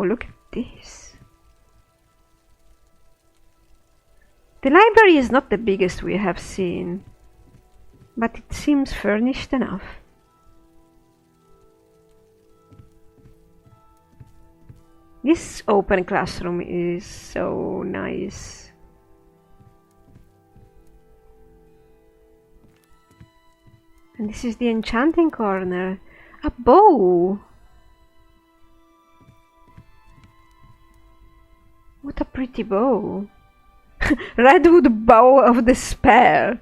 Wow, look at this. The library is not the biggest we have seen, but it seems furnished enough. This open classroom is so nice. And this is the enchanting corner. A bow! What a pretty bow. Redwood bow of despair.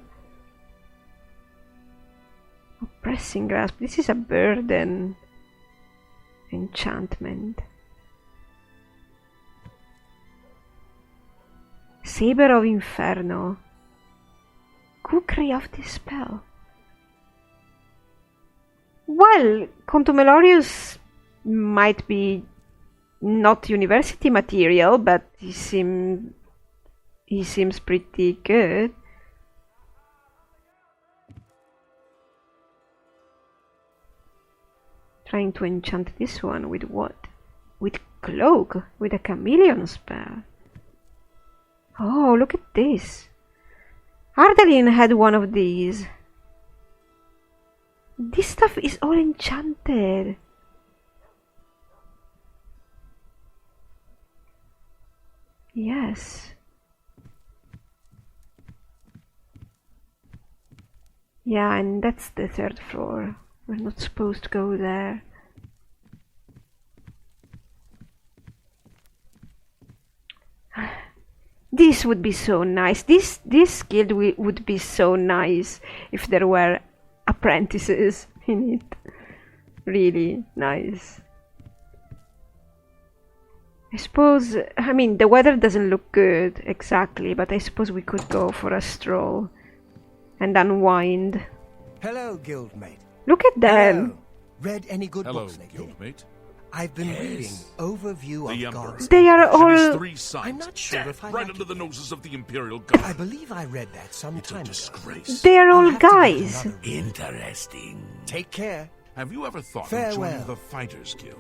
Oppressing grasp. This is a burden. Enchantment. Saber of Inferno. Cookery of Dispel. Well, Contumelius might be not university material, but he seems pretty good. Trying to enchant this one with what? With cloak, with a chameleon spell. Oh, look at this. Ardalin had one of these. This stuff is all enchanted. Yes. Yeah, and that's the third floor. We're not supposed to go there. This would be so nice. This guild would be so nice if there were apprentices in it. Really nice. I suppose, I mean, the weather doesn't look good exactly, but I suppose we could go for a stroll and unwind. Hello, guildmate. Look at them. Hello. Read any good books lately? Guildmate. I've been reading Overview of Gods. They are all... And his 3 sons. I'm not sure if I right like under it the yet. noses of the Imperial I Guard. believe I read that some It's a time ago. disgrace. They are I'll all have to give it guys. another read. Interesting. Take care. Have you ever thought of Farewell. joining the Fighters Guild?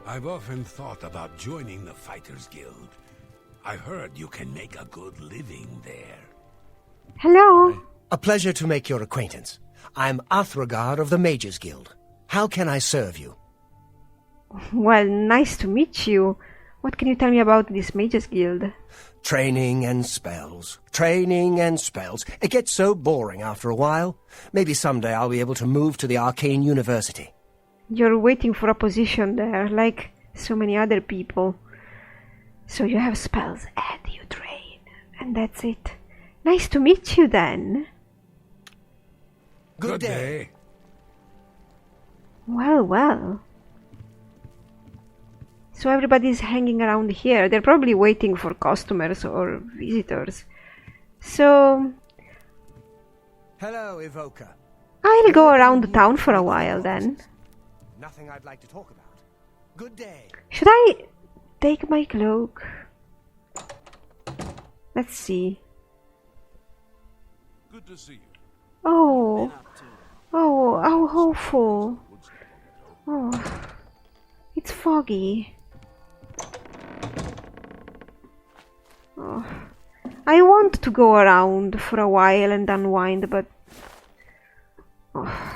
I've often thought about joining the Fighters Guild. I heard you can make a good living there. Hello. A pleasure to make your acquaintance. I'm Athragar of the Mages Guild. How can I serve you? Well, nice to meet you. What can you tell me about this Mages Guild? Training and spells. Training and spells. It gets so boring after a while. Maybe someday I'll be able to move to the Arcane University. You're waiting for a position there, like so many other people. So you have spells and you train. And that's it. Nice to meet you then. Good day. Well, well. So everybody's hanging around here. They're probably waiting for customers or visitors. So Hello, Evoker. I'll go around town for a while then. Nothing I'd like to talk about. Good day. Should I take my cloak? Let's see. Good to see you. Oh, oh, how awful. Oh, it's foggy. Oh, I want to go around for a while and unwind, but... Oh.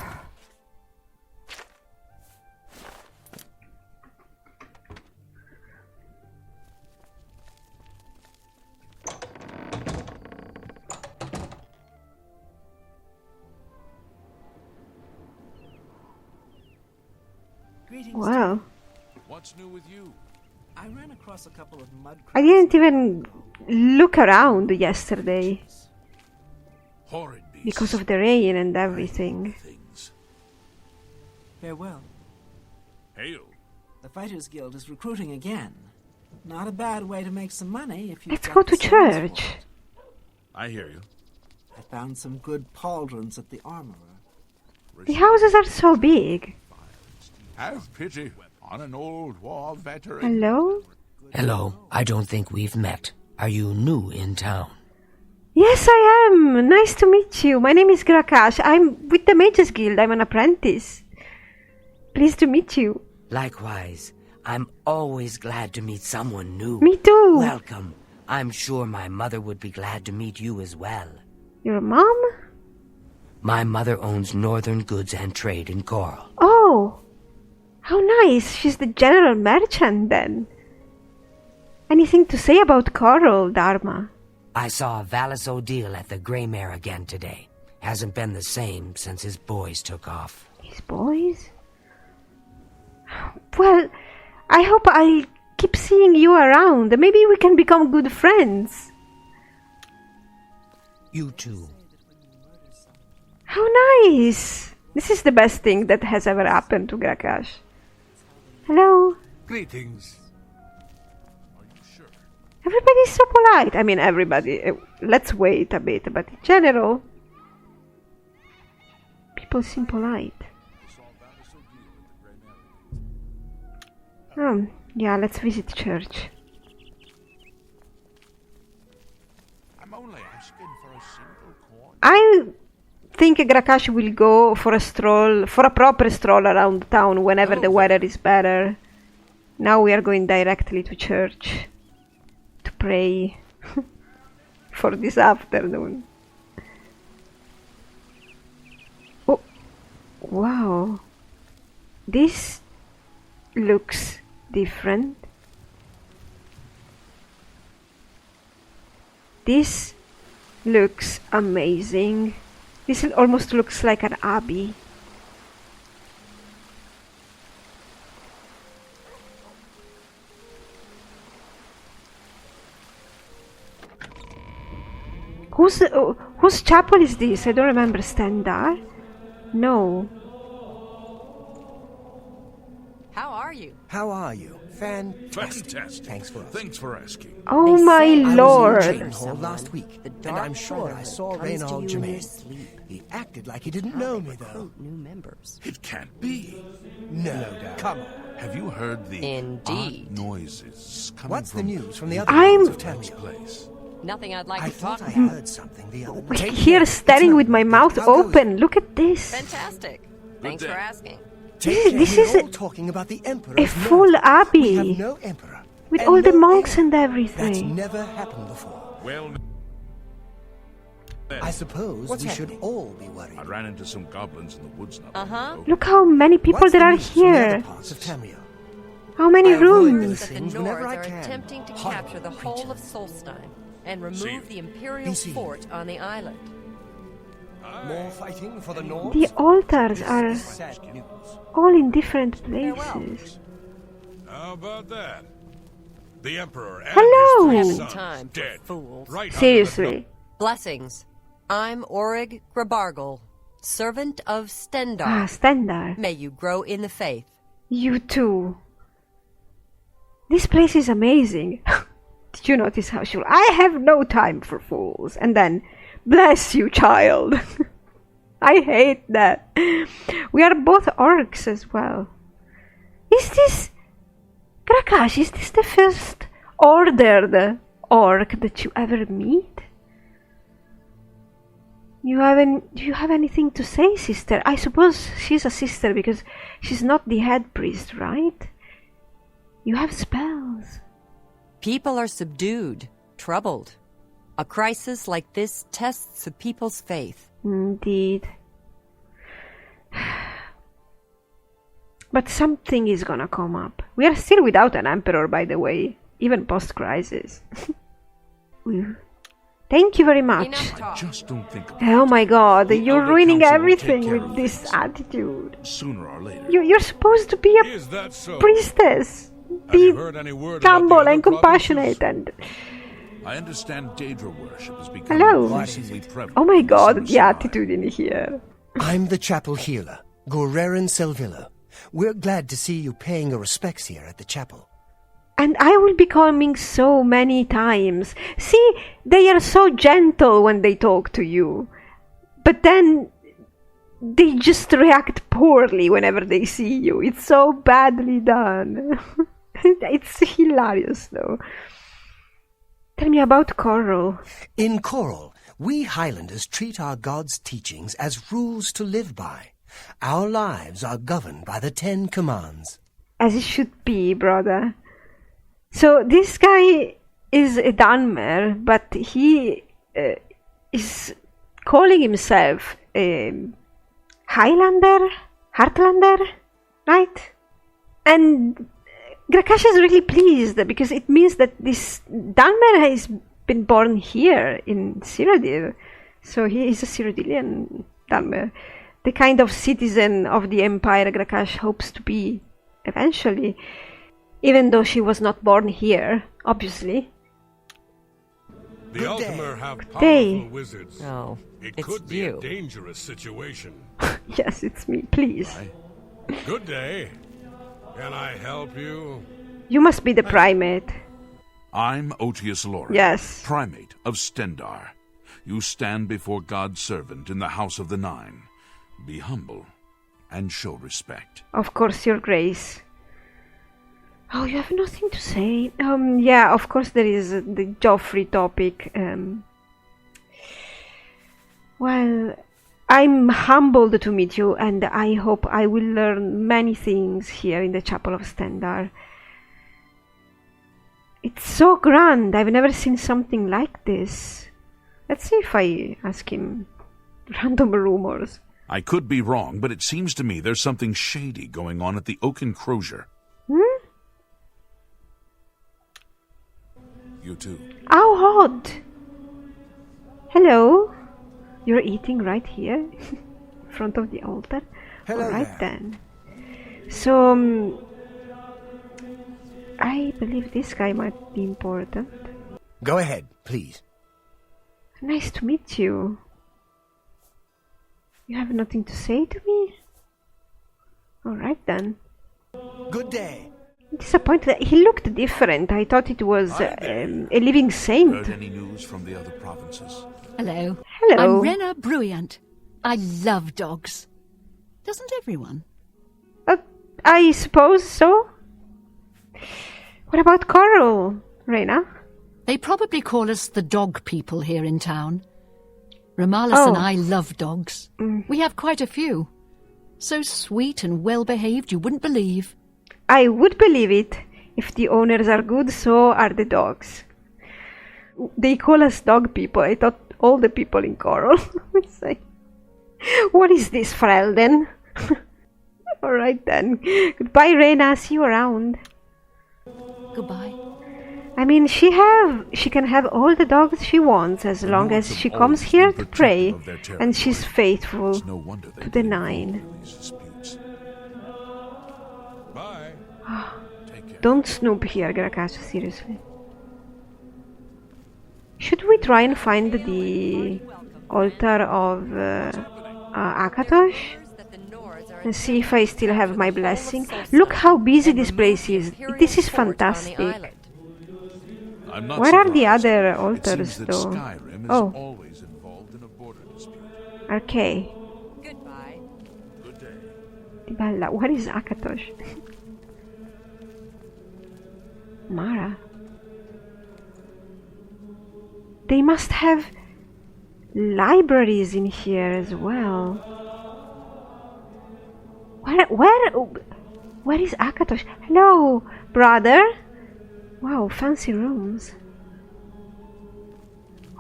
Wow. What's new with you? I ran across a couple of mud I didn't even look around yesterday Horrid beasts. because of the rain and everything. Things. Farewell. Hail. The Fighters Guild is recruiting again. Not a bad way to make some money if you. Let's go to church. I hear you. I found some good pauldrons at the armorer. The houses are so big. Have pity on an old war veteran. Hello? Hello, I don't think we've met. Are you new in town? Yes, I am. Nice to meet you. My name is Gra-Kash. I'm with the Mages Guild. I'm an apprentice. Pleased to meet you. Likewise, I'm always glad to meet someone new. Me too. Welcome. I'm sure my mother would be glad to meet you as well. Your mom? My mother owns Northern Goods and Trade in Coral. Oh, how nice. She's the general merchant then. Anything to say about Coral, Dharma? I saw Cyrodiil at the Grey Mare again today. Hasn't been the same since his boys took off. His boys? Well, I hope I'll keep seeing you around. Maybe we can become good friends. You too. How nice! This is the best thing that has ever happened to Gra-Kash. Hello? Greetings. Everybody's so polite. I mean, everybody. Let's wait a bit, but in general, people seem polite. Yeah, let's visit church. I'm only asking for a simple coin. I think Gra-Kash will go for a stroll, for a proper stroll around town whenever the weather is better. Now we are going directly to church to pray for this afternoon. Oh, wow. This looks different. This looks amazing. This almost looks like an abbey. Whose chapel is this? I don't remember. Stendarr? No. How are you? How are you? Fantastic. Fantastic. Thanks for asking. Oh They my say I was in lord. Chapel Hall last week, The and dark I'm sure I brotherhood saw comes to Reynald you in your Germain. sleep. He acted like he didn't know me, though. Recruit new members. It can't be. No, come on. Have you heard the Indeed. odd noises coming What's the from news from the other I'm- parts of this Tamriel? place? Nothing I'd like I to talk thought I about. heard something the other night. Here staring with my mouth How goes open. Look at this. Fantastic. Thanks day. for asking. This We're is all talking about the Emperor. a full abbey. We have no emperor. With and all the no monks heir. and That's everything. never happened before. Well, I suppose we should all be worried. I ran into some goblins in the woods not long Uh-huh. ago. Look how many people What's there the are news from the other here. parts of Tamriel? How many I avoid rooms? those That the things whenever Nords I are can. attempting to Horrible capture the whole of creatures. Solstein and See remove you. the Imperial Be seen. fort on the island. More fighting for the North? The altars are Sad news. all in different Farewell. places. How about that? The Emperor and Hello. his Having three sons time for dead. fools. Right under the Seriously. Blessings. I'm Orig Grabargel, servant of Ah, Stendarr. Stendarr. May you grow in the faith. You too. This place is amazing. Did you notice how she... I have no time for fools. And then, bless you, child. I hate that. We are both orcs as well. Is this... Gra-Kash, is this the first ordered orc that you ever meet? Do you have anything to say, sister? I suppose she's a sister because she's not the head priest, right? You have spells. People are subdued, troubled. A crisis like this tests a people's faith. Indeed. But something is gonna come up. We are still without an emperor, by the way, even post-crisis. Thank you very much. Enough talk. Just don't think about Oh my god, The you're Elder ruining Council will take everything care with of this things. attitude. it sooner or later. You're supposed to be a Is that so? priestess. Have you Be heard any word about the humble other and compassionate provinces? and... I understand Daedra worship has become Hello. increasingly prevalent. Oh my in god, Summer the Sky. attitude in here. I'm the chapel healer, Gorerin Selvilla. We're glad to see you paying your respects here at the chapel. And I will be coming so many times. See, they are so gentle when they talk to you. But then they just react poorly whenever they see you. It's so badly done. It's hilarious though. Tell me about Coral. In Coral, we Highlanders treat our God's teachings as rules to live by. Our lives are governed by the 10 Commands. As it should be, brother. So this guy is a Dunmer, but he is calling himself a Highlander, Heartlander, right? And Gra-Kash is really pleased because it means that this Dunmer has been born here in Cyrodiil. So he is a Cyrodiilian Dunmer, the kind of citizen of the Empire Gra-Kash hopes to be eventually, even though she was not born here, obviously. The Ultimer have day. powerful wizards. Oh, It it's could be you. a dangerous situation. Yes, it's me, please. Good day. Can I help you? You must be the primate. I'm Otius Loren, Yes. primate of Stendarr. You stand before God's servant in the House of the Nine. Be humble and show respect. Of course, Your Grace. Oh, you have nothing to say? Yeah, of course there is the Joffrey topic. Well, I'm humbled to meet you, and I hope I will learn many things here in the Chapel of Stendarr. It's so grand. I've never seen something like this. Let's see if I ask him random rumors. I could be wrong, but it seems to me there's something shady going on at the Oaken Crozier. You too. How odd! Hello? You're eating right here? In front of the altar? Hello Alright there. then. So, I believe this guy might be important. Go ahead, please. Nice to meet you. You have nothing to say to me? Alright then. Good day. Disappointed. He looked different. I thought it was a living saint. Heard any news from the other provinces? Hello. Hello. I'm Rena Bruyant. I love dogs. Doesn't everyone? I suppose so. What about Coral, Rena? They probably call us the dog people here in town. Romalis and I love dogs. We have quite a few. So sweet and well-behaved you wouldn't believe. I would believe it. If the owners are good, so are the dogs. They call us dog people. I thought all the people in Coral would say, what is this, Frelden? Alright then. Goodbye, Rena. See you around. Goodbye. I mean, she can have all the dogs she wants as long Lords as have she comes always here been to pray, protective of their and territory. she's faithful It's no wonder they to the get Nine. involved in these disputes. Bye. Take care. Don't snoop here, Gra-Kash, seriously. Should we try and find the altar of Akatosh? And see if I still have my blessing. Look how busy this place is. This is fantastic. I'm not Where are the surprised. other It altars, seems that though? Skyrim is Oh. always involved in a border dispute. Okay. Goodbye. Good day. Bella, what is Akatosh? Mara. They must have libraries in here as well. Where is Akatosh? Hello, brother. Wow, fancy rooms.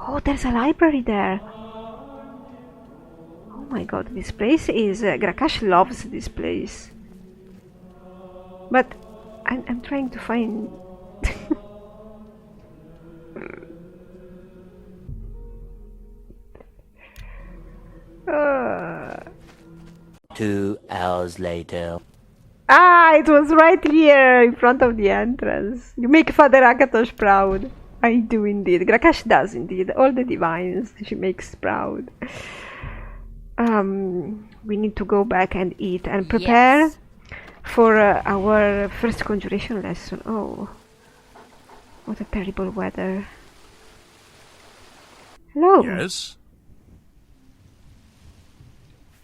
Oh, there's a library there. Oh my god, this place is... Gra-Kash loves this place. But I'm trying to find... uh... 2 hours later. Ah, it was right here in front of the entrance. You make Father Akatosh proud. I do indeed. Gra-Kash does indeed. All the divines she makes proud. We need to go back and eat and prepare for our first conjuration lesson. Oh, what a terrible weather. Hello. Yes?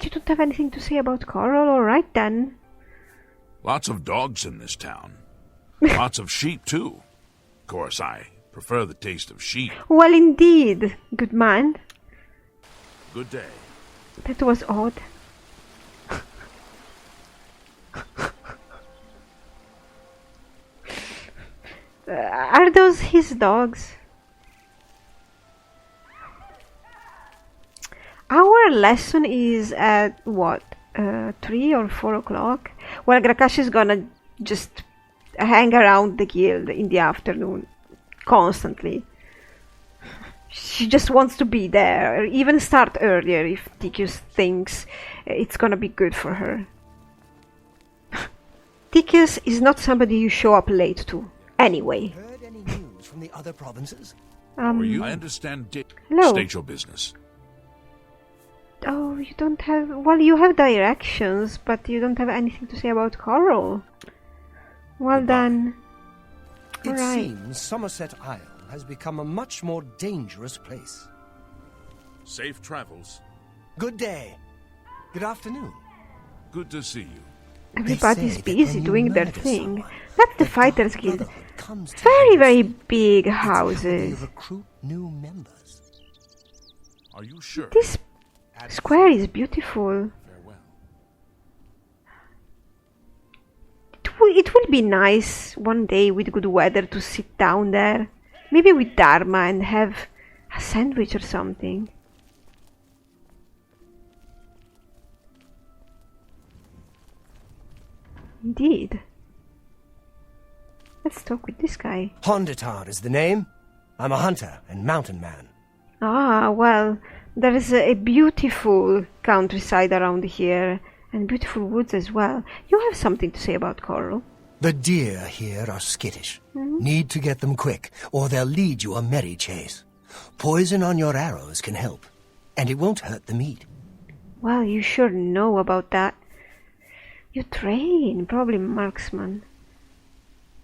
You don't have anything to say about Coral? Alright then. Lots of dogs in this town. Lots of sheep, too. Of course, I prefer the taste of sheep. Well, indeed. Good man. Good day. That was odd. Are those his dogs? Our lesson is at what? 3 or 4 o'clock? Well, Gra-Kash is gonna just hang around the guild in the afternoon constantly. She just wants to be there, even start earlier if Tikius thinks it's gonna be good for her. Tikius is not somebody you show up late to, anyway. Heard any news from the other provinces? I understand. Hello. State your business. Oh, you don't have... Well, you have directions, but you don't have anything to say about Coral. Well done. It Alright. seems Somerset Isle has become a much more dangerous place. Safe travels. Good day. Good afternoon. Good to see you. Everybody's They say that busy when you doing their murder thing. someone, That's the the Fighters Dark Guild. Brotherhood comes to Very, your very rescue. big It's how they houses. recruit new members. Are you sure? This square is beautiful. Farewell. It will be nice one day with good weather to sit down there. Maybe with Dharma and have a sandwich or something. Indeed. Let's talk with this guy. Honditar is the name. I'm a hunter and mountain man. Ah, well, there is a beautiful countryside around here, and beautiful woods as well. You have something to say about Coral? The deer here are skittish. Need to get them quick, or they'll lead you a merry chase. Poison on your arrows can help, and it won't hurt the meat. Well, you sure know about that. You train, probably marksman.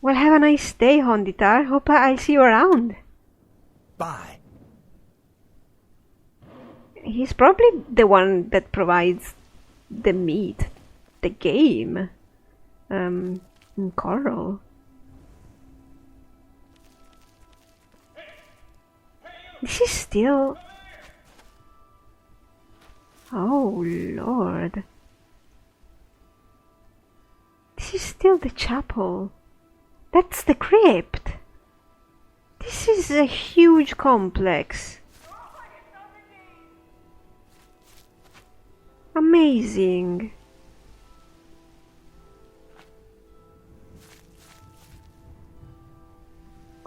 Well, have a nice day, Honditar. Hope I'll see you around. Bye. He's probably the one that provides the meat, the game, in Coral. This is still... Oh, Lord. This is still the chapel. That's the crypt. This is a huge complex. Amazing.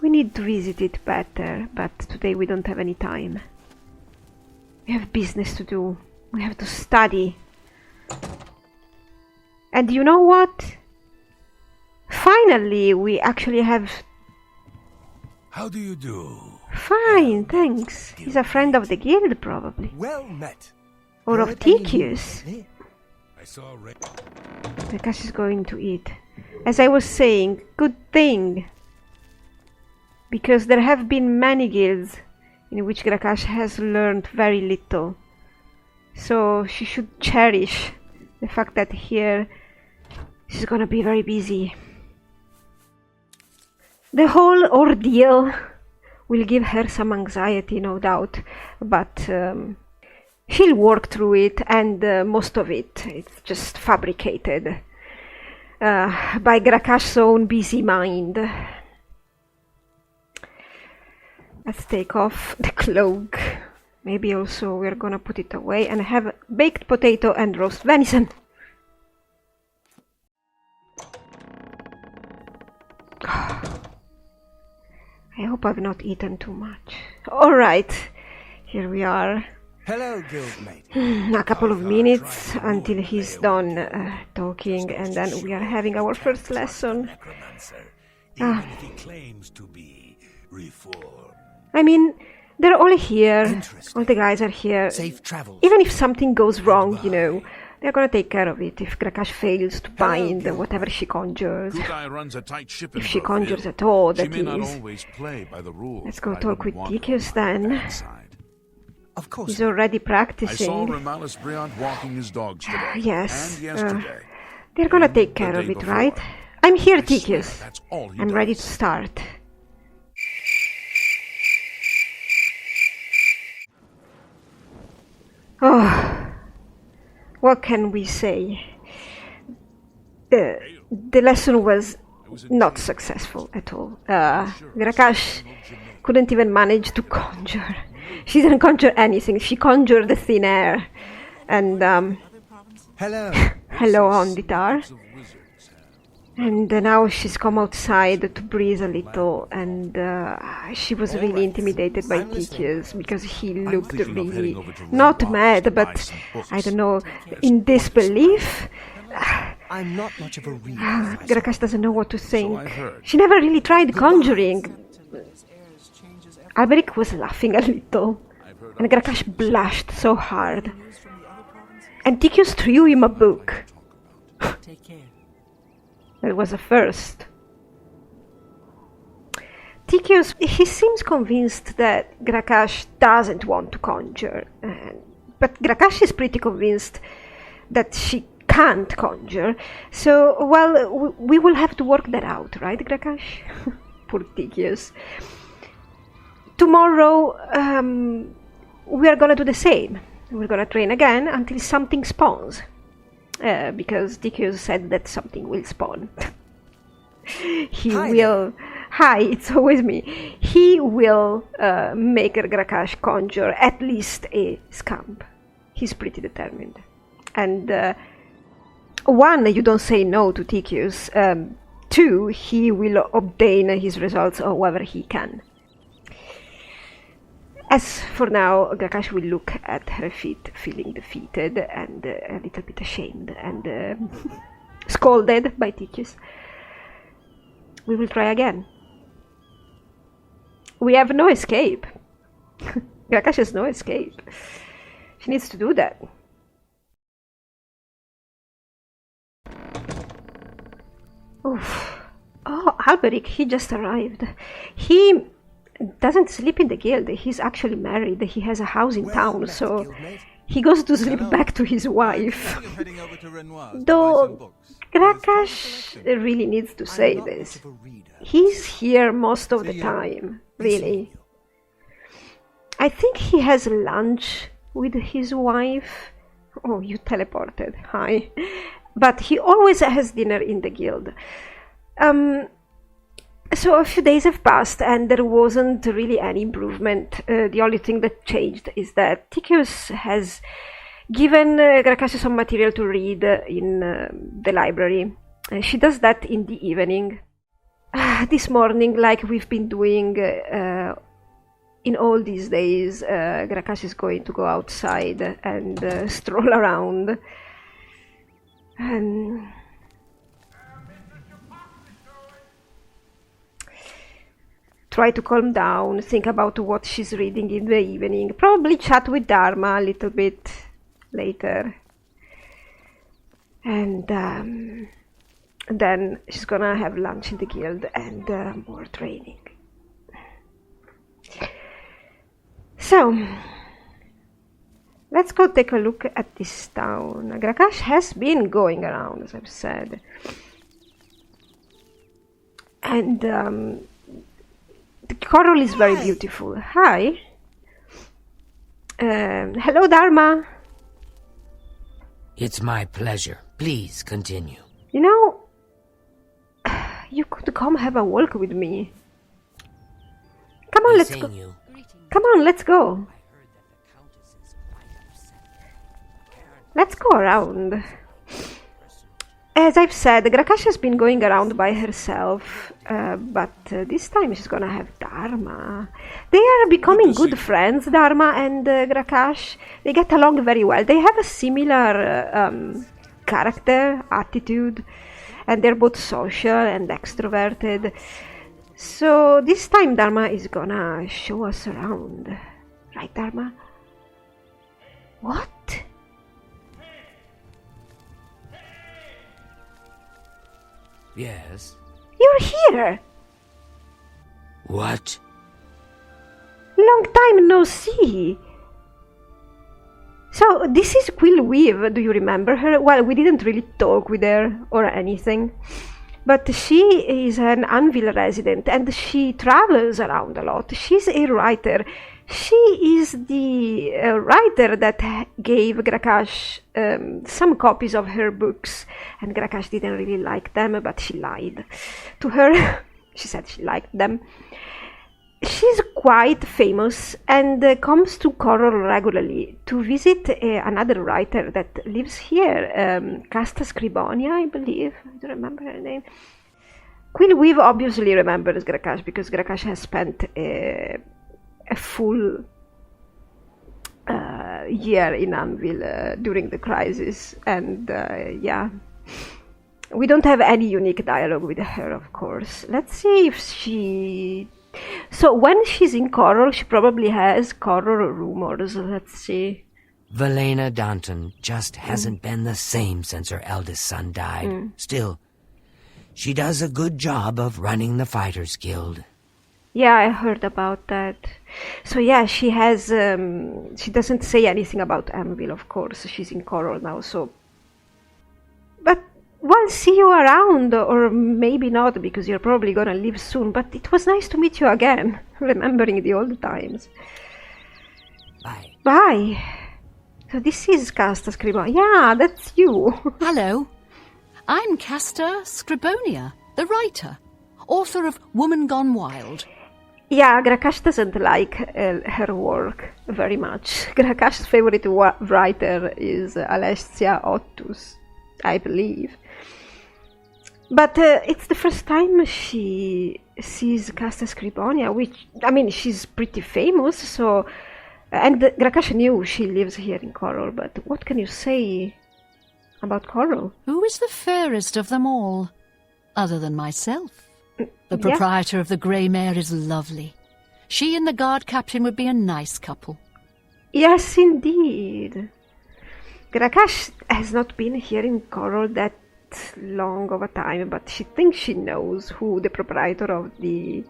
We need to visit it better, but today we don't have any time. We have business to do. We have to study. And you know what? Finally, we actually have... How do you do? Fine, thanks. He's a friend of the guild, probably. Well met. Or of Heard any Tikius. news lately? I saw Gra-Kash is going to eat. As I was saying, good thing. Because there have been many guilds in which Gra-Kash has learned very little. So she should cherish the fact that here she's gonna be very busy. The whole ordeal will give her some anxiety, no doubt, but she'll work through it, and most of it's just fabricated by Gra-Kash's own busy mind. Let's take off the cloak. Maybe also we're gonna put it away and have baked potato and roast venison. I hope I've not eaten too much. Alright, here we are. Hello, guildmate. A couple of minutes until he's done talking, and then we are having our first lesson. necromancer, even if he claims to be reformed. I mean, they're all here. Interesting. All the guys are here. Safe travels. Even if something goes wrong, you know, they're gonna take care of it. If Gra-Kash fails to bind whatever she conjures. Kutai runs a tight ship in If she Grove conjures Hill. at all, She that may not is. always play by the rules. Let's go but I talk with wouldn't want Tikius her on my then. bad side. Of course. He's already I saw practicing. Remalis Briant walking his dogs today. Yes, And yesterday. They're gonna and take the care day of it, before. right? I'm here, I swear Tikius. that's all he I'm ready to does. start. Oh, what can we say? The lesson was not successful at all. Gra-Kash couldn't even manage to conjure. She didn't conjure anything. She conjured the thin air. And, Hello. hello, Onditar. And now she's come outside to breathe a little, and she was really intimidated by TES because he looked really not mad, but I don't know, in disbelief. I'm not much of a reader. Gra-Kash doesn't know what to think. She never really tried conjuring. Alberic was laughing a little, and Gra-Kash blushed so hard. And TES threw him a book. Take care. It was a first. TES, he seems convinced that Gra-Kash doesn't want to conjure, but Gra-Kash is pretty convinced that she can't conjure. So, well, we will have to work that out, right, Gra-Kash? Poor TES. Tomorrow, we are gonna do the same. We're gonna train again until something spawns. Because TES said that something will spawn. Hi, it's always me. He will make Gra-Kash conjure at least a scamp. He's pretty determined. And one, you don't say no to TES. Two, he will obtain his results however he can. As for now, Gra-Kash will look at her feet, feeling defeated and a little bit ashamed and scolded by TES. We will try again. We have no escape. Gra-Kash has no escape. She needs to do that. Oof. Oh, Alberic, he just arrived. He doesn't sleep in the guild. He's actually married. He has a house in town, so he goes to sleep back to his wife. Though Gra-Kash really needs to say this. He's here most of the time, really. I think he has lunch with his wife. Oh, you teleported. Hi. But he always has dinner in the guild. So a few days have passed and there wasn't really any improvement. The only thing that changed is that TES has given Gra-Kash some material to read in the library. She does that in the evening. This morning, like we've been doing in all these days, Gra-Kash is going to go outside and stroll around. And try to calm down, think about what she's reading in the evening, probably chat with Dharma a little bit later. And then she's gonna have lunch in the guild and more training. So, let's go take a look at this town. Gra-Kash has been going around, as I've said. And the coral is very beautiful. Hi. Hello, Dharma. It's my pleasure. Please continue. You know, you could come have a walk with me. Come on, let's go. Come on, let's go. Let's go around. As I've said, Gra-Kash has been going around by herself, but this time she's gonna have Dharma. They are becoming good friends, Dharma and Gra-Kash. They get along very well. They have a similar character, attitude, and they're both social and extroverted. So this time Dharma is gonna show us around. Right, Dharma? What? Yes? You're here! What? Long time no see! So, this is Quill Weave, do you remember her? Well, we didn't really talk with her or anything. But she is an Anvil resident and she travels around a lot. She's a writer. She is the writer that gave Gra-Kash some copies of her books, and Gra-Kash didn't really like them, but she lied to her. She said she liked them. She's quite famous and comes to Coral regularly to visit another writer that lives here, Casta Scribonia, I believe. I don't remember her name. Queen Weave obviously remembers Gra-Kash because Gra-Kash has spent a full year in Anvil during the crisis, and yeah. We don't have any unique dialogue with her, of course. Let's see if she... So when she's in Coral, she probably has Coral rumors. Let's see. Velena Danton just hasn't been the same since her eldest son died. Still, she does a good job of running the Fighters Guild. Yeah, I heard about that. So yeah, she has... she doesn't say anything about Anvil, of course. She's in Coral now, so... But... Well, see you around, or maybe not, because you're probably gonna leave soon, but it was nice to meet you again, remembering the old times. Bye. Bye. So this is Casta Scribonia. Yeah, that's you. Hello. I'm Casta Scribonia, the writer, author of Woman Gone Wild. Yeah, Gra-Kash doesn't like her work very much. Gra-Kash's favorite writer is Alessia Ottus, I believe. But it's the first time she sees Casta Scribonia, which, I mean, she's pretty famous, so... And Gra-Kash knew she lives here in Coral, but what can you say about Coral? Who is the fairest of them all, other than myself? The proprietor of the Grey Mare is lovely. She and the guard captain would be a nice couple. Yes, indeed. Gra-Kash has not been here in Coral that long of a time, but she thinks she knows who the proprietor of the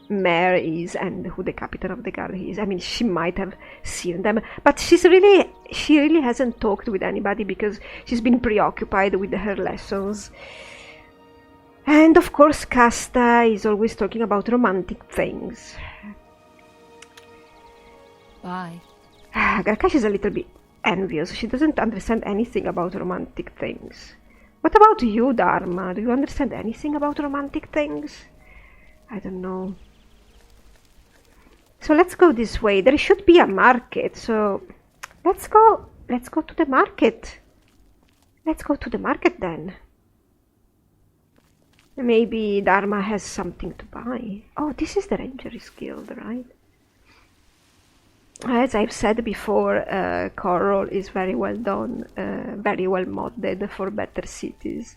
mare is and who the captain of the guard is. I mean, she might have seen them, but she really hasn't talked with anybody because she's been preoccupied with her lessons. And of course, Casta is always talking about romantic things. Bye. Gra-Kash is a little bit envious. She doesn't understand anything about romantic things. What about you, Dharma? Do you understand anything about romantic things? I don't know. So let's go this way. There should be a market, so let's go to the market. Let's go to the market then. Maybe Dharma has something to buy. Oh, this is the Ranger's Guild, right? As I've said before, Coral is very well done, very well modded for better cities.